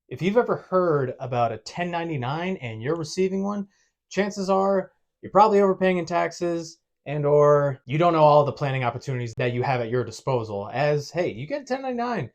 If you've ever heard about a 1099 and you're receiving one, chances are you're probably overpaying in taxes and or you don't know all the planning opportunities that you have at your disposal. As hey, you get a 1099,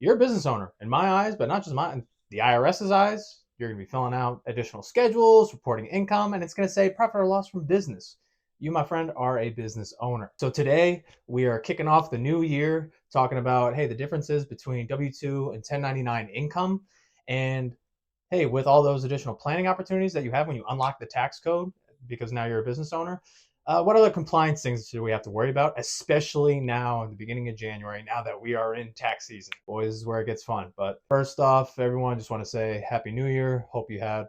you're a business owner in my eyes, but not just mine, the IRS's eyes. You're going to be filling out additional schedules, reporting income, and it's going to say profit or loss from business. You, my friend, are a business owner. So today we are kicking off the new year talking about, hey, the differences between W-2 and 1099 income. And hey, with all those additional planning opportunities that you have when you unlock the tax code, because now you're a business owner, what other compliance things do we have to worry about, especially now in the beginning of January, now that we are in tax season? Boys, this is where it gets fun. But first off, everyone, just want to say Happy New Year. Hope you had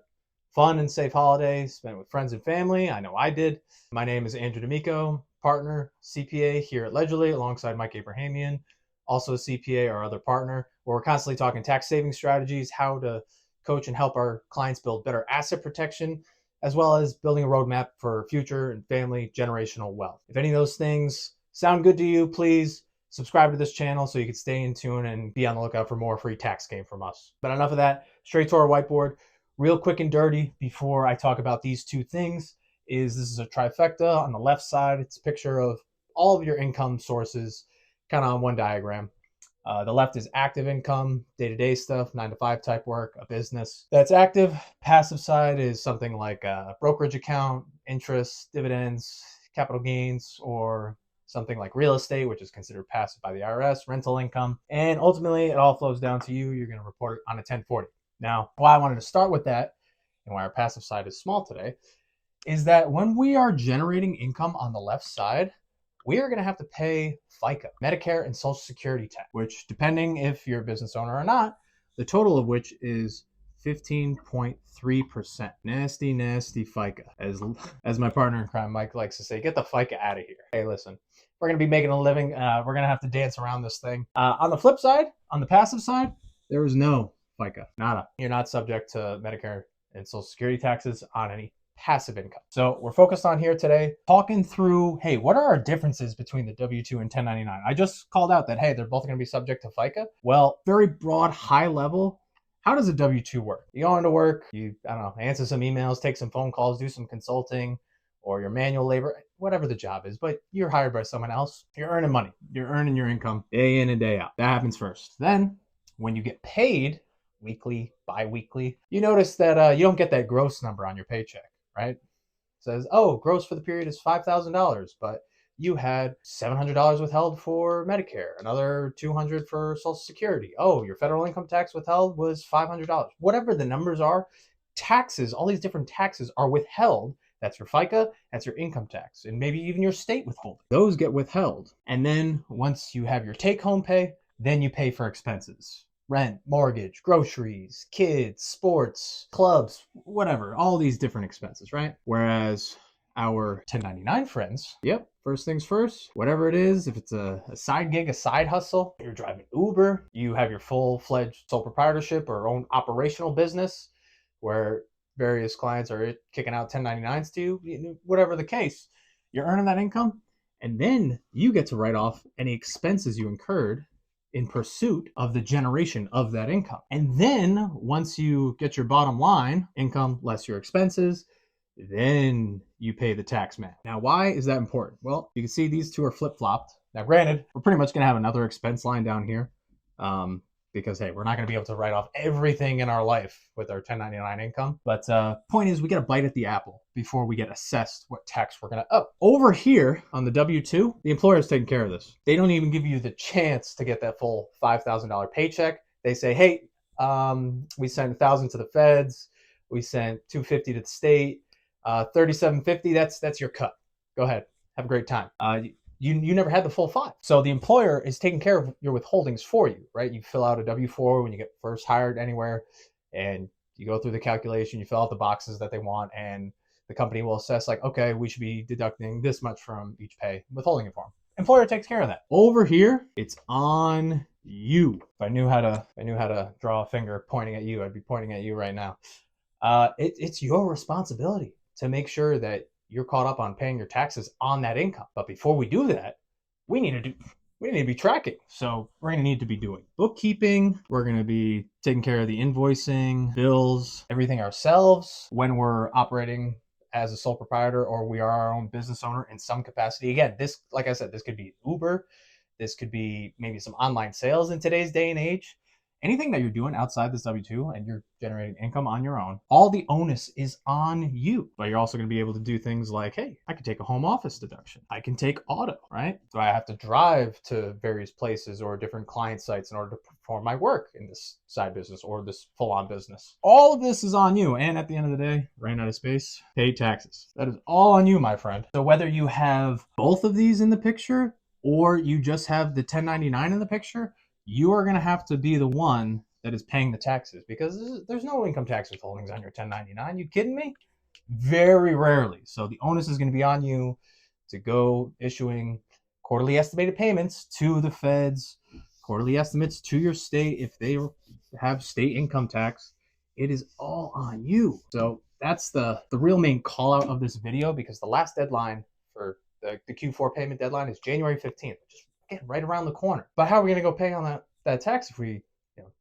fun and safe holidays spent with friends and family. I know I did. My name is Andrew D'Amico, partner, CPA here at Ledgerly, alongside Mike Abrahamian, also a CPA, our other partner, where we're constantly talking tax saving strategies, how to coach and help our clients build better asset protection, as well as building a roadmap for future and family generational wealth. If any of those things sound good to you, please subscribe to this channel so you can stay in tune and be on the lookout for more free tax game from us. But enough of that, straight to our whiteboard. Real quick and dirty before I talk about these two things is this is a trifecta. On the left side, it's a picture of all of your income sources kind of on one diagram. The left is active income, day-to-day stuff, 9 to 5 type work, a business that's active. Passive side is something like a brokerage account, interest, dividends, capital gains, or something like real estate, which is considered passive by the IRS, rental income. And ultimately, it all flows down to you. You're going to report it on a 1040. Now, why I wanted to start with that and why our passive side is small today is that when we are generating income on the left side, we are going to have to pay FICA, Medicare, and Social Security tax, which, depending if you're a business owner or not, the total of which is 15.3%. Nasty, nasty FICA. As my partner in crime, Mike, likes to say, get the FICA out of here. Hey, listen, we're going to be making a living. We're going to have to dance around this thing. On the flip side, on the passive side, there is no FICA, nada. You're not subject to Medicare and Social Security taxes on any passive income. So we're focused on here today, talking through, hey, what are our differences between the W-2 and 1099? I just called out that, hey, they're both going to be subject to FICA. Well, very broad, high level, how does a W-2 work? You go into work, you, I don't know, answer some emails, take some phone calls, do some consulting, or your manual labor, whatever the job is, but you're hired by someone else. You're earning money. You're earning your income day in and day out. That happens first. Then when you get paid, weekly, bi-weekly, you notice that you don't get that gross number on your paycheck, right? It says, oh, gross for the period is $5,000, but you had $700 withheld for Medicare, another $200 for Social Security. Oh, your federal income tax withheld was $500. Whatever the numbers are, taxes, all these different taxes are withheld. That's your FICA, that's your income tax, and maybe even your state withholding. Those get withheld. And then once you have your take-home pay, then you pay for expenses. Rent, mortgage, groceries, kids, sports, clubs, whatever, all these different expenses, right? Whereas our 1099 friends, yep, first things first, whatever it is, if it's a side gig, a side hustle, you're driving Uber, you have your full-fledged sole proprietorship or own operational business where various clients are kicking out 1099s to you, whatever the case, you're earning that income, and then you get to write off any expenses you incurred in pursuit of the generation of that income. And then once you get your bottom line, income less your expenses, then you pay the tax man. Now, why is that important? Well, you can see these two are flip-flopped. Now, granted, we're pretty much going to have another expense line down here because, hey, we're not going to be able to write off everything in our life with our 1099 income. But point is, we get a bite at the apple before we get assessed what tax we're going to owe. Over here on the W-2, the employer is taking care of this. They don't even give you the chance to get that full $5,000 paycheck. They say, hey, we sent $1,000 to the feds. We sent $250 to the state. $3,750, that's your cut. Go ahead. Have a great time. You never had the full five. So the employer is taking care of your withholdings for you, right? You fill out a W-4 when you get first hired anywhere, and you go through the calculation, you fill out the boxes that they want, and the company will assess like, okay, we should be deducting this much from each pay, withholding it for them. Employer takes care of that. Over here, it's on you. If I knew how to draw a finger pointing at you, I'd be pointing at you right now. It's your responsibility to make sure that you're caught up on paying your taxes on that income. But before we do that, we need we need to be tracking. So we're going to need to be doing bookkeeping. We're going to be taking care of the invoicing, bills, everything ourselves when we're operating as a sole proprietor or we are our own business owner in some capacity. Again, this, like I said, this could be Uber. This could be maybe some online sales in today's day and age. Anything that you're doing outside this W-2 and you're generating income on your own, all the onus is on you. But you're also going to be able to do things like, hey, I can take a home office deduction. I can take auto, right? Do I have to drive to various places or different client sites in order to perform my work in this side business or this full-on business? All of this is on you. And at the end of the day, ran out of space, pay taxes. That is all on you, my friend. So whether you have both of these in the picture or you just have the 1099 in the picture, you are going to have to be the one that is paying the taxes because there's no income tax withholdings on your 1099. You kidding me? Very rarely. So the onus is going to be on you to go issuing quarterly estimated payments to the feds, quarterly estimates to your state if they have state income tax. It is all on you. So that's the real main call out of this video, because the last deadline for the Q4 payment deadline is January 15th, which is right around the corner. But how are we going to go pay on that tax if we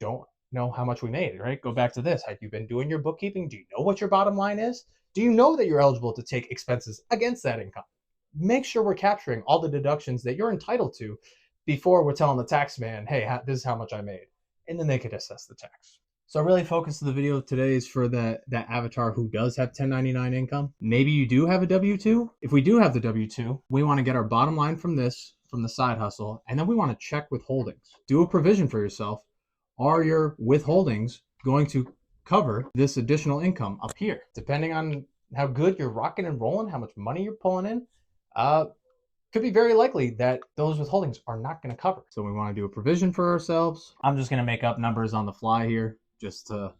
don't know how much we made, right? Go back to this. Have you been doing your bookkeeping? Do you know what your bottom line is? Do you know that you're eligible to take expenses against that income? Make sure we're capturing all the deductions that you're entitled to before we're telling the tax man, hey, this is how much I made. And then they could assess the tax. So really focus of the video today is for that avatar who does have 1099 income. Maybe you do have a W-2. If we do have the W-2, we want to get our bottom line from this, from the side hustle, and then we want to check withholdings. Do a provision for yourself. Are your withholdings going to cover this additional income up here? Depending on how good you're rocking and rolling, how much money you're pulling in, could be very likely that those withholdings are not going to cover. So we want to do a provision for ourselves. I'm just going to make up numbers on the fly here just to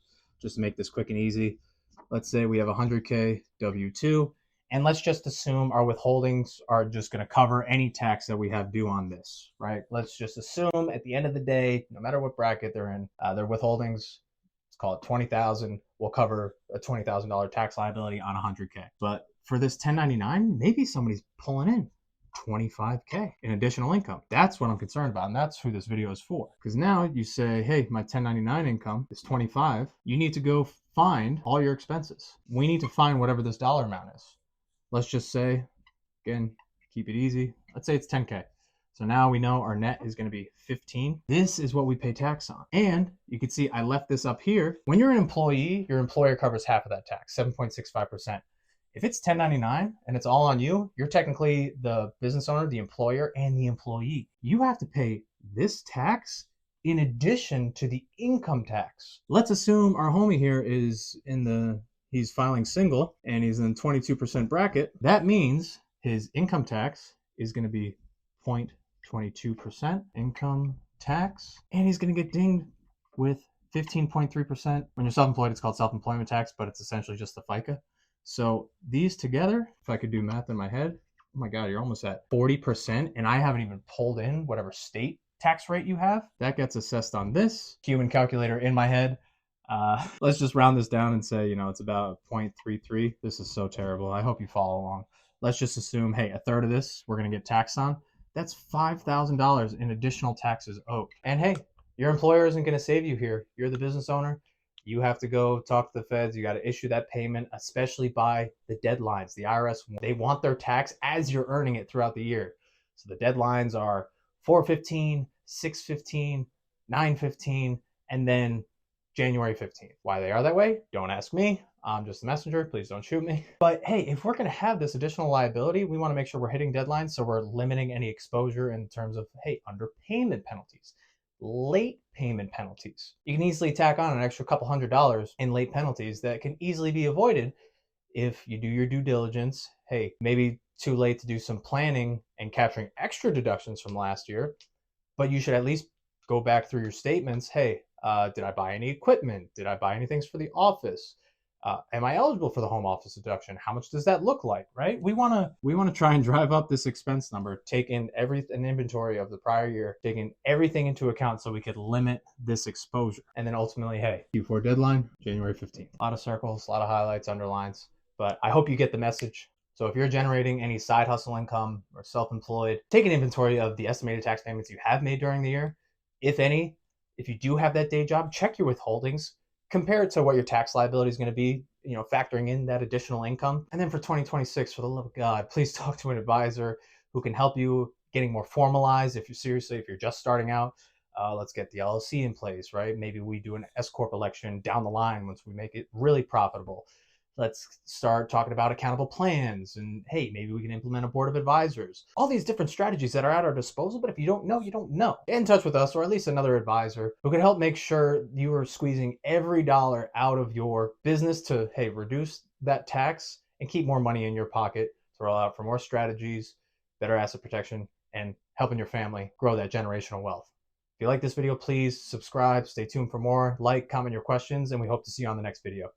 make this quick and easy. Let's say we have 100K W-2, and let's just assume our withholdings are just going to cover any tax that we have due on this, right? Let's just assume at the end of the day, no matter what bracket they're in, their withholdings, let's call it 20,000, will cover a $20,000 tax liability on 100K. But for this 1099, maybe somebody's pulling in 25K in additional income. That's what I'm concerned about, and that's who this video is for. Because now you say, hey, my 1099 income is 25. You need to go find all your expenses. We need to find whatever this dollar amount is. Let's just say, again, keep it easy. Let's say it's 10K. So now we know our net is going to be 15. This is what we pay tax on. And you can see I left this up here. When you're an employee, your employer covers half of that tax, 7.65%. If it's 1099 and it's all on you, you're technically the business owner, the employer, and the employee. You have to pay this tax in addition to the income tax. Let's assume our homie here is he's filing single and he's in the 22% bracket. That means his income tax is going to be 0.22% income tax, and he's going to get dinged with 15.3%. When you're self-employed, it's called self-employment tax, but it's essentially just the FICA. So these together, if I could do math in my head, oh my God, you're almost at 40%, and I haven't even pulled in whatever state tax rate you have. That gets assessed on this human calculator in my head. Let's just round this down and say, it's about 0.33. This is so terrible. I hope you follow along. Let's just assume, hey, a third of this we're going to get taxed on. That's $5,000 in additional taxes owed. And hey, your employer isn't going to save you here. You're the business owner. You have to go talk to the feds. You got to issue that payment, especially by the deadlines. The IRS, they want their tax as you're earning it throughout the year. So the deadlines are 4/15, 6/15, 9/15, and then January 15th. Why they are that way? Don't ask me. I'm just a messenger. Please don't shoot me. But hey, if we're going to have this additional liability, we want to make sure we're hitting deadlines so we're limiting any exposure in terms of, hey, underpayment penalties, late payment penalties. You can easily tack on an extra couple $100 in late penalties that can easily be avoided if you do your due diligence. Hey, maybe too late to do some planning and capturing extra deductions from last year, but you should at least go back through your statements. Hey, did I buy any equipment? Did I buy any things for the office? Am I eligible for the home office deduction? How much does that look like, right? We want to try and drive up this expense number, take in an inventory of the prior year, taking everything into account so we could limit this exposure. And then ultimately, hey, Q4 deadline, January 15th. A lot of circles, a lot of highlights, underlines, but I hope you get the message. So if you're generating any side hustle income or self-employed, take an inventory of the estimated tax payments you have made during the year, if any. If you do have that day job, check your withholdings, compare it to what your tax liability is going to be, factoring in that additional income. And then for 2026, for the love of God, please talk to an advisor who can help you getting more formalized. If you're just starting out, let's get the LLC in place, right? Maybe we do an S corp election down the line once we make it really profitable. Let's start talking about accountable plans, and hey, maybe we can implement a board of advisors. All these different strategies that are at our disposal, but if you don't know, you don't know. Get in touch with us, or at least another advisor who can help make sure you are squeezing every dollar out of your business to, hey, reduce that tax and keep more money in your pocket to roll out for more strategies, better asset protection, and helping your family grow that generational wealth. If you like this video, please subscribe, stay tuned for more, like, comment your questions, and we hope to see you on the next video.